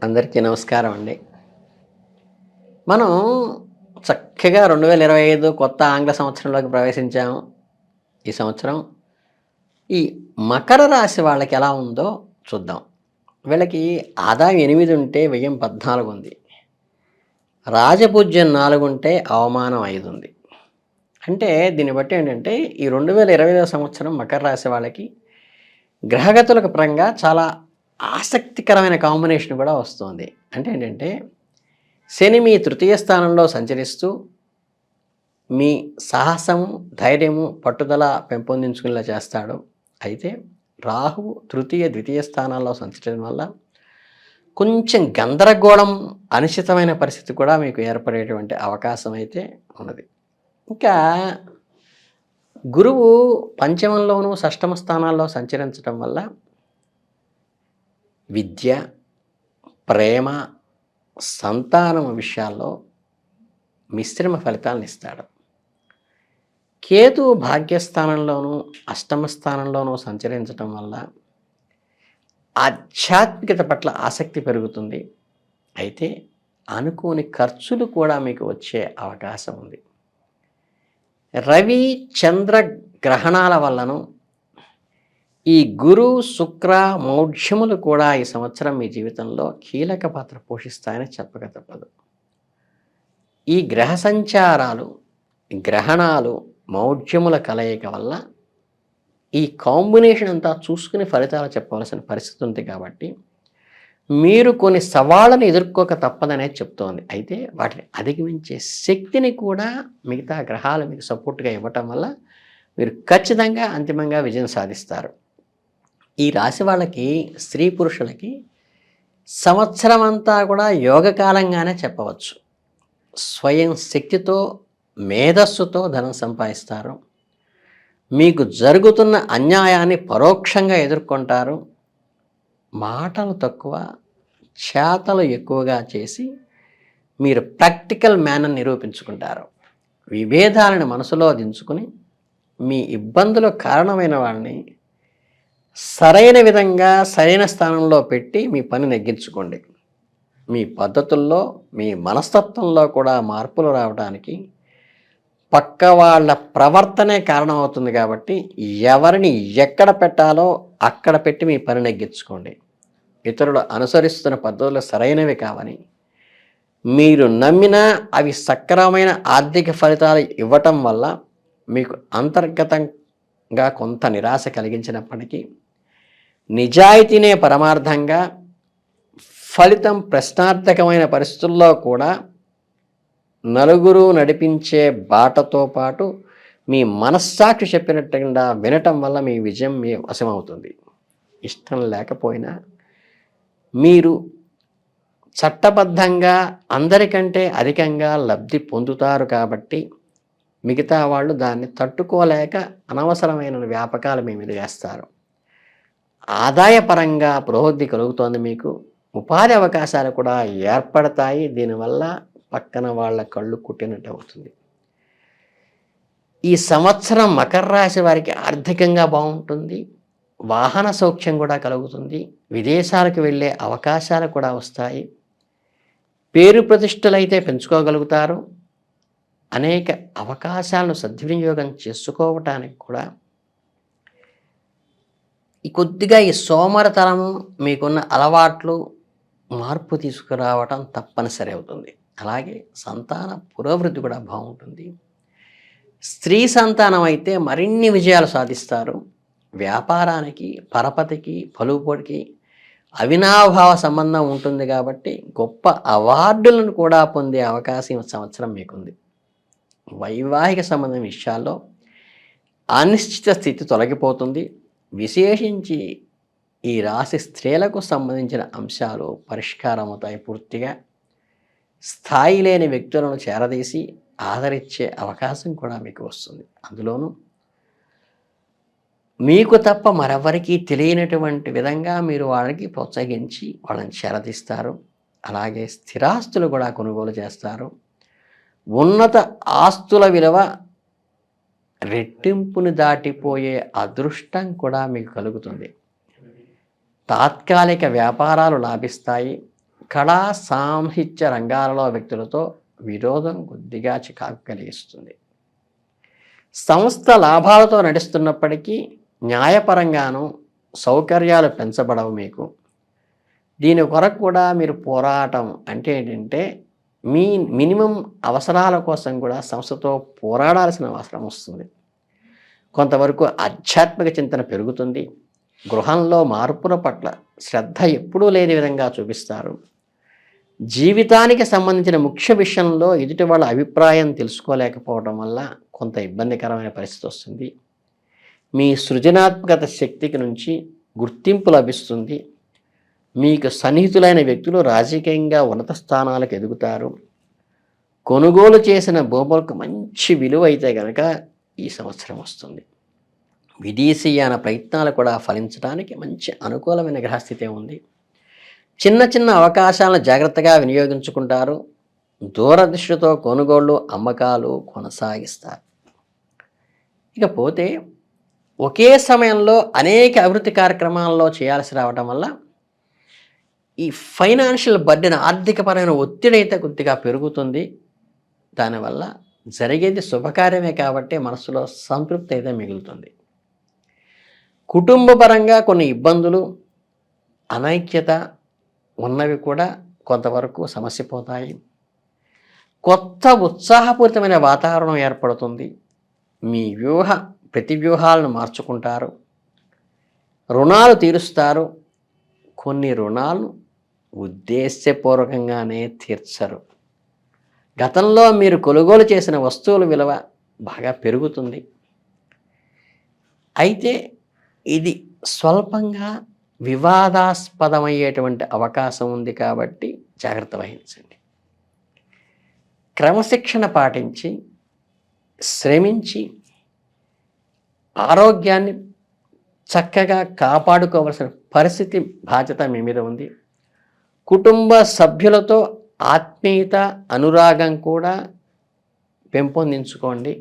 అందరికీ నమస్కారం అండి. మనం చక్కగా 2025 కొత్త ఆంగ్ల సంవత్సరంలోకి ప్రవేశించాము. ఈ సంవత్సరం ఈ మకర రాశి వాళ్ళకి ఎలా ఉందో చూద్దాం. వీళ్ళకి ఆదాయం 8 ఉంటే వ్యయం 14 ఉంది. రాజపూజ్యం 4 ఉంటే అవమానం 5 ఉంది. అంటే దీన్ని బట్టి ఏంటంటే ఈ 2025 సంవత్సరం మకర రాశి వాళ్ళకి గ్రహగతులకు పరంగా చాలా ఆసక్తికరమైన కాంబినేషన్ కూడా వస్తుంది. అంటే ఏంటంటే శని మీ తృతీయ స్థానంలో సంచరిస్తూ మీ సాహసము, ధైర్యము, పట్టుదల పెంపొందించుకునేలా చేస్తాడు. అయితే రాహువు తృతీయ, ద్వితీయ స్థానాల్లో సంచరించడం వల్ల కొంచెం గందరగోళం, అనిశ్చితమైన పరిస్థితి కూడా మీకు ఏర్పడేటువంటి అవకాశం అయితే ఉన్నది. ఇంకా గురువు పంచమంలోనూ, షష్టమ స్థానాల్లో సంచరించడం వల్ల విద్య, ప్రేమ, సంతానం విషయాల్లో మిశ్రమ ఫలితాలను ఇస్తాడు. కేతు భాగ్యస్థానంలోనూ, అష్టమ స్థానంలోనూ సంచరించటం వల్ల ఆధ్యాత్మికత పట్ల ఆసక్తి పెరుగుతుంది. అయితే అనుకోని ఖర్చులు కూడా మీకు వచ్చే అవకాశం ఉంది. రవి, చంద్ర గ్రహణాల వల్లను ఈ గురు, శుక్ర మౌఢ్యములు కూడా ఈ సంవత్సరం మీ జీవితంలో కీలక పాత్ర పోషిస్తాయని చెప్పక తప్పదు. ఈ గ్రహ సంచారాలు, గ్రహణాలు, మౌఢ్యముల కలయిక వల్ల ఈ కాంబినేషన్ అంతా చూసుకుని ఫలితాలు చెప్పవలసిన పరిస్థితి ఉంది. కాబట్టి మీరు కొన్ని సవాళ్ళను ఎదుర్కోక తప్పదనేది చెప్తోంది. అయితే వాటిని అధిగమించే శక్తిని కూడా మిగతా గ్రహాలు మీకు సపోర్ట్గా ఇవ్వటం వల్ల మీరు ఖచ్చితంగా అంతిమంగా విజయం సాధిస్తారు. ఈ రాశి వాళ్ళకి, స్త్రీ పురుషులకి సంవత్సరం అంతా కూడా యోగకాలంగానే చెప్పవచ్చు. స్వయం శక్తితో, మేధస్సుతో ధనం సంపాదిస్తారు. మీకు జరుగుతున్న అన్యాయాన్ని పరోక్షంగా ఎదుర్కొంటారు. మాటలు తక్కువ, చేతలు ఎక్కువగా చేసి మీరు ప్రాక్టికల్ మ్యాన్ నిరూపించుకుంటారు. విభేదాలను మనసులో దించుకుని మీ ఇబ్బందులకు కారణమైన వాళ్ళని సరైన విధంగా, సరైన స్థానంలో పెట్టి మీ పని నెగ్గించుకోండి. మీ పద్ధతుల్లో, మీ మనస్తత్వంలో కూడా మార్పులు రావడానికి పక్క వాళ్ళ ప్రవర్తనే కారణమవుతుంది. కాబట్టి ఎవరిని ఎక్కడ పెట్టాలో అక్కడ పెట్టి మీ పని నెగ్గించుకోండి. ఇతరులు అనుసరిస్తున్న పద్ధతులు సరైనవి కావని మీరు నమ్మినా అవి సక్రమమైన ఆర్థిక ఫలితాలు ఇవ్వటం వల్ల మీకు అంతర్గతంగా కొంత నిరాశ కలిగించినప్పటికీ నిజాయితీనే పరమార్థంగా, ఫలితం ప్రశ్నార్థకమైన పరిస్థితుల్లో కూడా నలుగురు నడిపించే బాటతో పాటు మీ మనస్సాక్షి చెప్పినట్టుగా వినటం వల్ల మీ విజయం మీ వశమవుతుంది. ఇష్టం లేకపోయినా మీరు చట్టబద్ధంగా అందరికంటే అధికంగా లబ్ధి పొందుతారు. కాబట్టి మిగతా వాళ్ళు దాన్ని తట్టుకోలేక అనవసరమైన వ్యాపకాలు మీ మీద వేస్తారు. ఆదాయపరంగా పురోగతి కలుగుతోంది. మీకు ఉపాధి అవకాశాలు కూడా ఏర్పడతాయి. దీనివల్ల పక్కన వాళ్ళ కళ్ళు కుట్టినట్టు అవుతుంది. ఈ సంవత్సరం మకర రాశి వారికి ఆర్థికంగా బాగుంటుంది. వాహన సౌఖ్యం కూడా కలుగుతుంది. విదేశాలకు వెళ్ళే అవకాశాలు కూడా వస్తాయి. పేరు ప్రతిష్టలైతే పెంచుకోగలుగుతారు. అనేక అవకాశాలను సద్వినియోగం చేసుకోవటానికి కూడా కొద్దిగా ఈ సోమరతనము, మీకున్న అలవాట్లు మార్పు తీసుకురావటం తప్పనిసరి అవుతుంది. అలాగే సంతాన పురోభివృద్ధి కూడా బాగుంటుంది. స్త్రీ సంతానం అయితే మరిన్ని విజయాలు సాధిస్తారు. వ్యాపారానికి, పరపతికి, పలుకుబడికి అవినాభావ సంబంధం ఉంటుంది. కాబట్టి గొప్ప అవార్డులను కూడా పొందే అవకాశం సంవత్సరం మీకుంది. వైవాహిక సంబంధం విషయాల్లో అనిశ్చిత స్థితి తొలగిపోతుంది. విశేషించి ఈ రాశి స్త్రీలకు సంబంధించిన అంశాలు పరిష్కారం అవుతాయి. పూర్తిగా స్థాయి లేని వ్యక్తులను చేరదీసి ఆదరించే అవకాశం కూడా మీకు వస్తుంది. అందులోనూ మీకు తప్ప మరెవరికీ తెలియనటువంటి విధంగా మీరు వాళ్ళకి ప్రోత్సహించి వాళ్ళని చేరదీస్తారు. అలాగే స్థిరాస్తులు కూడా కొనుగోలు చేస్తారు. ఉన్నత ఆస్తుల విలువ రెట్టింపుని దాటిపోయే అదృష్టం కూడా మీకు కలుగుతుంది. తాత్కాలిక వ్యాపారాలు లాభిస్తాయి. కళా సాహిత్య రంగాలలో వ్యక్తులతో విరోధం కొద్దిగా చికాకు కలిగిస్తుంది. సంస్థ లాభాలతో నడుస్తున్నప్పటికీ న్యాయపరంగాను సౌకర్యాలు పెంచబడవు మీకు. దీని కొరకు కూడా మీరు పోరాటం అంటే ఏంటంటే మీ మినిమం అవసరాల కోసం కూడా సంస్థతో పోరాడాల్సిన అవసరం వస్తుంది. కొంతవరకు ఆధ్యాత్మిక చింతన పెరుగుతుంది. గృహంలో మార్పుల పట్ల శ్రద్ధ ఎప్పుడూ లేని విధంగా చూపిస్తారు. జీవితానికి సంబంధించిన ముఖ్య విషయంలో ఎదుటి వాళ్ళ అభిప్రాయం తెలుసుకోలేకపోవడం వల్ల కొంత ఇబ్బందికరమైన పరిస్థితి వస్తుంది. మీ సృజనాత్మకత శక్తికి నుంచి గుర్తింపు లభిస్తుంది. మీకు సన్నిహితులైన వ్యక్తులు రాజకీయంగా ఉన్నత స్థానాలకు ఎదుగుతారు. కొనుగోలు చేసిన భూములకు మంచి విలువ అయితే కనుక ఈ సంవత్సరం వస్తుంది. విదేశీయాన ప్రయత్నాలు కూడా ఫలించడానికి మంచి అనుకూలమైన గ్రహస్థితి ఉంది. చిన్న చిన్న అవకాశాలను జాగ్రత్తగా వినియోగించుకుంటారు. దూరదృష్టితో కొనుగోళ్ళు అమ్మకాలు కొనసాగిస్తారు. ఇకపోతే ఒకే సమయంలో అనేక అభివృద్ధి కార్యక్రమాల్లో చేయాల్సి రావడం వల్ల ఈ ఫైనాన్షియల్ బర్డెన్ ఆర్థికపరమైన ఒత్తిడి అయితే కొద్దిగా పెరుగుతుంది. దానివల్ల జరిగేది శుభకార్యమే కాబట్టి మనసులో సంతృప్తి అయితే మిగులుతుంది. కుటుంబపరంగా కొన్ని ఇబ్బందులు అనైక్యత ఉన్నవి కూడా కొంతవరకు సమస్యపోతాయి. కొత్త ఉత్సాహపూరితమైన వాతావరణం ఏర్పడుతుంది. మీ ప్రతి వ్యూహాలను మార్చుకుంటారు. రుణాలు తీరుస్తారు. కొన్ని రుణాలను ఉద్దేశపూర్వకంగానే తీర్చరు. గతంలో మీరు కొనుగోలు చేసిన వస్తువుల విలువ బాగా పెరుగుతుంది. అయితే ఇది స్వల్పంగా వివాదాస్పదమయ్యేటువంటి అవకాశం ఉంది కాబట్టి జాగ్రత్త వహించండి. క్రమశిక్షణ పాటించి శ్రమించి ఆరోగ్యాన్ని చక్కగా కాపాడుకోవాల్సిన పరిస్థితి బాధ్యత మీ మీద ఉంది. కుటుంబ సభ్యులతో ఆత్మీయత అనురాగం కూడా పెంపొందించుకోండి.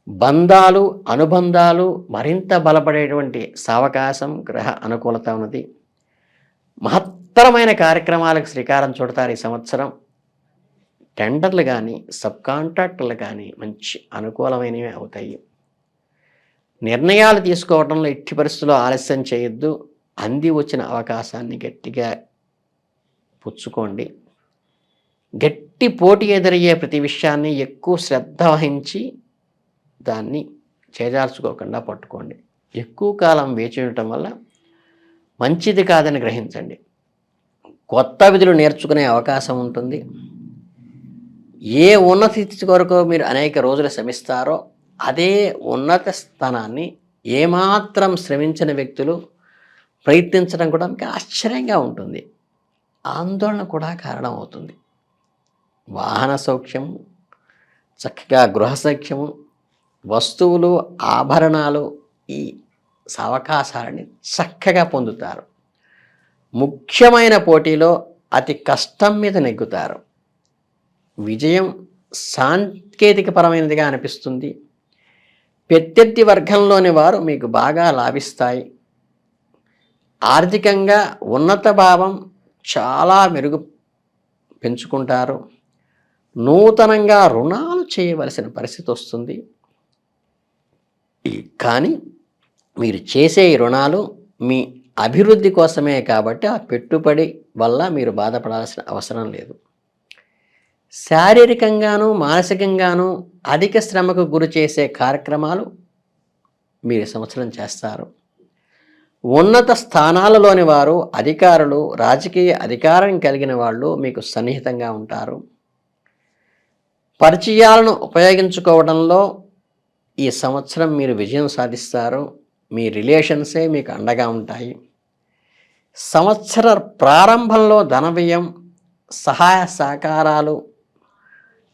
బంధాలు అనుబంధాలు మరింత బలపడేటువంటి సావకాశం గ్రహ అనుకూలత ఉన్నది. మహత్తరమైన కార్యక్రమాలకు శ్రీకారం చుడతారు ఈ సంవత్సరం. టెండర్లు కానీ సబ్ కాంట్రాక్టర్లు కానీ మంచి అనుకూలమైనవి అవుతాయి. నిర్ణయాలు తీసుకోవడంలో ఎట్టి పరిస్థితుల్లో ఆలస్యం చేయొద్దు. అంది వచ్చిన అవకాశాన్ని గట్టిగా పుచ్చుకోండి. గట్టి పోటీ ఎదురయ్యే ప్రతి విషయాన్ని ఎక్కువ శ్రద్ధ వహించి దాన్ని చేజార్చుకోకుండా పట్టుకోండి. ఎక్కువ కాలం వేచి ఉండటం వల్ల మంచిది కాదని గ్రహించండి. కొత్త విధులు నేర్చుకునే అవకాశం ఉంటుంది. ఏ ఉన్నత స్థితి కొరకు మీరు అనేక రోజులు శ్రమిస్తారో అదే ఉన్నత స్థానాన్ని ఏమాత్రం శ్రమించిన వ్యక్తులు ప్రయత్నించడం కూడా మీకు ఆశ్చర్యంగా ఉంటుంది. ఆందోళన కూడా కారణమవుతుంది. వాహన సౌఖ్యము, చక్కగా గృహ సౌఖ్యము, వస్తువులు ఆభరణాలు ఈ అవకాశాలని చక్కగా పొందుతారు. ముఖ్యమైన పోటీలో అతి కష్టం మీద నెగ్గుతారు. విజయం సాంకేతికపరమైనదిగా అనిపిస్తుంది. ప్రత్యర్థి వర్గంలోని వారు మీకు బాగా లాభిస్తాయి. ఆర్థికంగా ఉన్నత భావం చాలా మెరుగు పెంచుకుంటారు. నూతనంగా రుణాలు చేయవలసిన పరిస్థితి వస్తుంది. కానీ మీరు చేసే ఈ రుణాలు మీ అభివృద్ధి కోసమే కాబట్టి ఆ పెట్టుబడి వల్ల మీరు బాధపడాల్సిన అవసరం లేదు. శారీరకంగాను మానసికంగాను అధిక శ్రమకు గురి చేసే కార్యక్రమాలు మీరు సంవత్సరం చేస్తారు. ఉన్నత స్థానాలలోని వారు అధికారులు రాజకీయ అధికారం కలిగిన వాళ్ళు మీకు సన్నిహితంగా ఉంటారు. పరిచయాలను ఉపయోగించుకోవడంలో ఈ సంవత్సరం మీరు విజయం సాధిస్తారు. మీ రిలేషన్సే మీకు అండగా ఉంటాయి. సంవత్సర ప్రారంభంలో ధన వ్యయం సహాయ సహకారాలు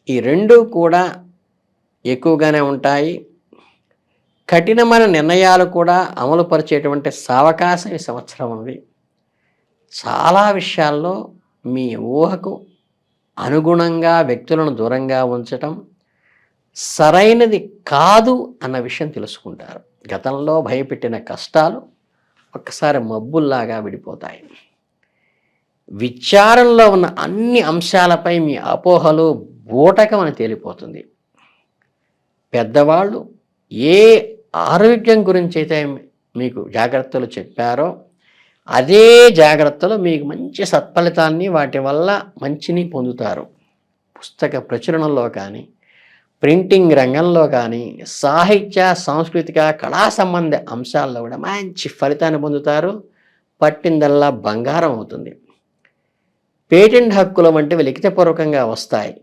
ఈ రెండూ కూడా ఎక్కువగానే ఉంటాయి. కఠినమైన నిర్ణయాలు కూడా అమలుపరిచేటువంటి సావకాశం ఈ సంవత్సరం ఉంది. చాలా విషయాల్లో మీ ఊహకు అనుగుణంగా వ్యక్తులను దూరంగా ఉంచటం సరైనది కాదు అన్న విషయం తెలుసుకుంటారు. గతంలో భయపెట్టిన కష్టాలు ఒక్కసారి మబ్బుల్లాగా విడిపోతాయి. విచారంలో ఉన్న అన్ని అంశాలపై మీ అపోహలు బూటకం అని తేలిపోతుంది. పెద్దవాళ్ళు ఏ ఆరోగ్యం గురించి అయితే మీకు జాగ్రత్తలు చెప్పారో అదే జాగ్రత్తలు మీకు మంచి సత్ఫలితాన్ని వాటి వల్ల మంచిని పొందుతారు. పుస్తక ప్రచురణలో కానీ, ప్రింటింగ్ రంగంలో కానీ, సాహిత్య సాంస్కృతిక కళా సంబంధ అంశాల్లో కూడా మంచి ఫలితాన్ని పొందుతారు. పట్టిందల్లా బంగారం అవుతుంది. పేటెంట్ హక్కుల వంటివి లిఖితపూర్వకంగా వస్తాయి.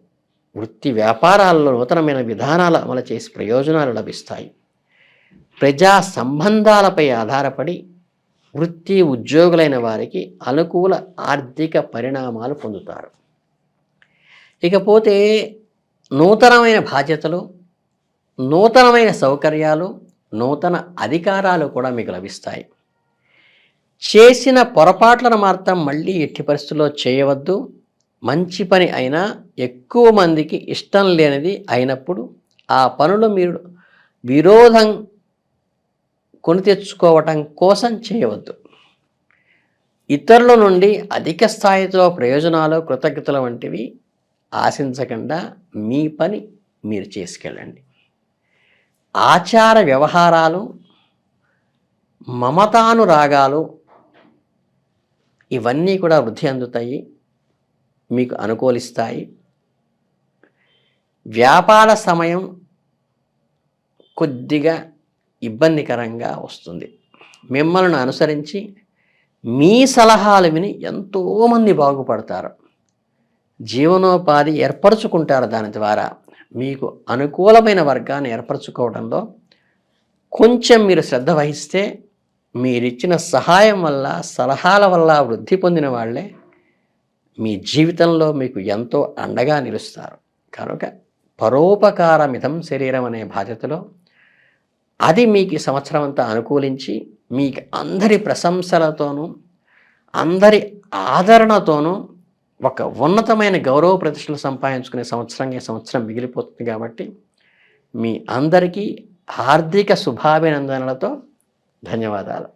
వృత్తి వ్యాపారాల్లో నూతనమైన విధానాలు అమలు చేసి ప్రయోజనాలు లభిస్తాయి. ప్రజా సంబంధాలపై ఆధారపడి వృత్తి ఉద్యోగులైన వారికి అనుకూల ఆర్థిక పరిణామాలు పొందుతారు. ఇకపోతే నూతనమైన బాధ్యతలు, నూతనమైన సౌకర్యాలు, నూతన అధికారాలు కూడా మీకు లభిస్తాయి. చేసిన పొరపాట్లను మాత్రం మళ్ళీ ఎట్టి పరిస్థితుల్లో చేయవద్దు. మంచి పని అయినా ఎక్కువ మందికి ఇష్టం లేనిది అయినప్పుడు ఆ పనులు మీరు విరోధం కొని తెచ్చుకోవటం కోసం చేయవద్దు. ఇతరుల నుండి అధిక స్థాయిలో ప్రయోజనాలు, కృతజ్ఞతలు వంటివి ఆశించకుండా మీ పని మీరు చేసుకెళ్ళండి. ఆచార వ్యవహారాలు, మమతానురాగాలు ఇవన్నీ కూడా వృద్ధి అందుతాయి, మీకు అనుకూలిస్తాయి. వ్యాపార సమయం కొద్దిగా ఇబ్బందికరంగా వస్తుంది. మిమ్మల్ని అనుసరించి మీ సలహాలు విని ఎంతోమంది బాగుపడతారు, జీవనోపాధి ఏర్పరచుకుంటారు. దాని ద్వారా మీకు అనుకూలమైన వర్గాన్ని ఏర్పరచుకోవడంలో కొంచెం మీరు శ్రద్ధ వహిస్తే మీరిచ్చిన సహాయం వల్ల, సలహాల వల్ల వృద్ధి పొందిన వాళ్ళే మీ జీవితంలో మీకు ఎంతో అండగా నిలుస్తారు. కనుక పరోపకారమిదం శరీరం అనే బాధ్యతలో అది మీకు ఈ సంవత్సరం అంతా అనుకూలించి మీకు అందరి ప్రశంసలతోనూ, అందరి ఆదరణతోనూ ఒక ఉన్నతమైన గౌరవ ప్రతిష్టలు సంపాదించుకునే సంవత్సరంగా ఈ సంవత్సరం మిగిలిపోతుంది. కాబట్టి మీ అందరికీ హార్దిక శుభాభినందనలతో ధన్యవాదాలు.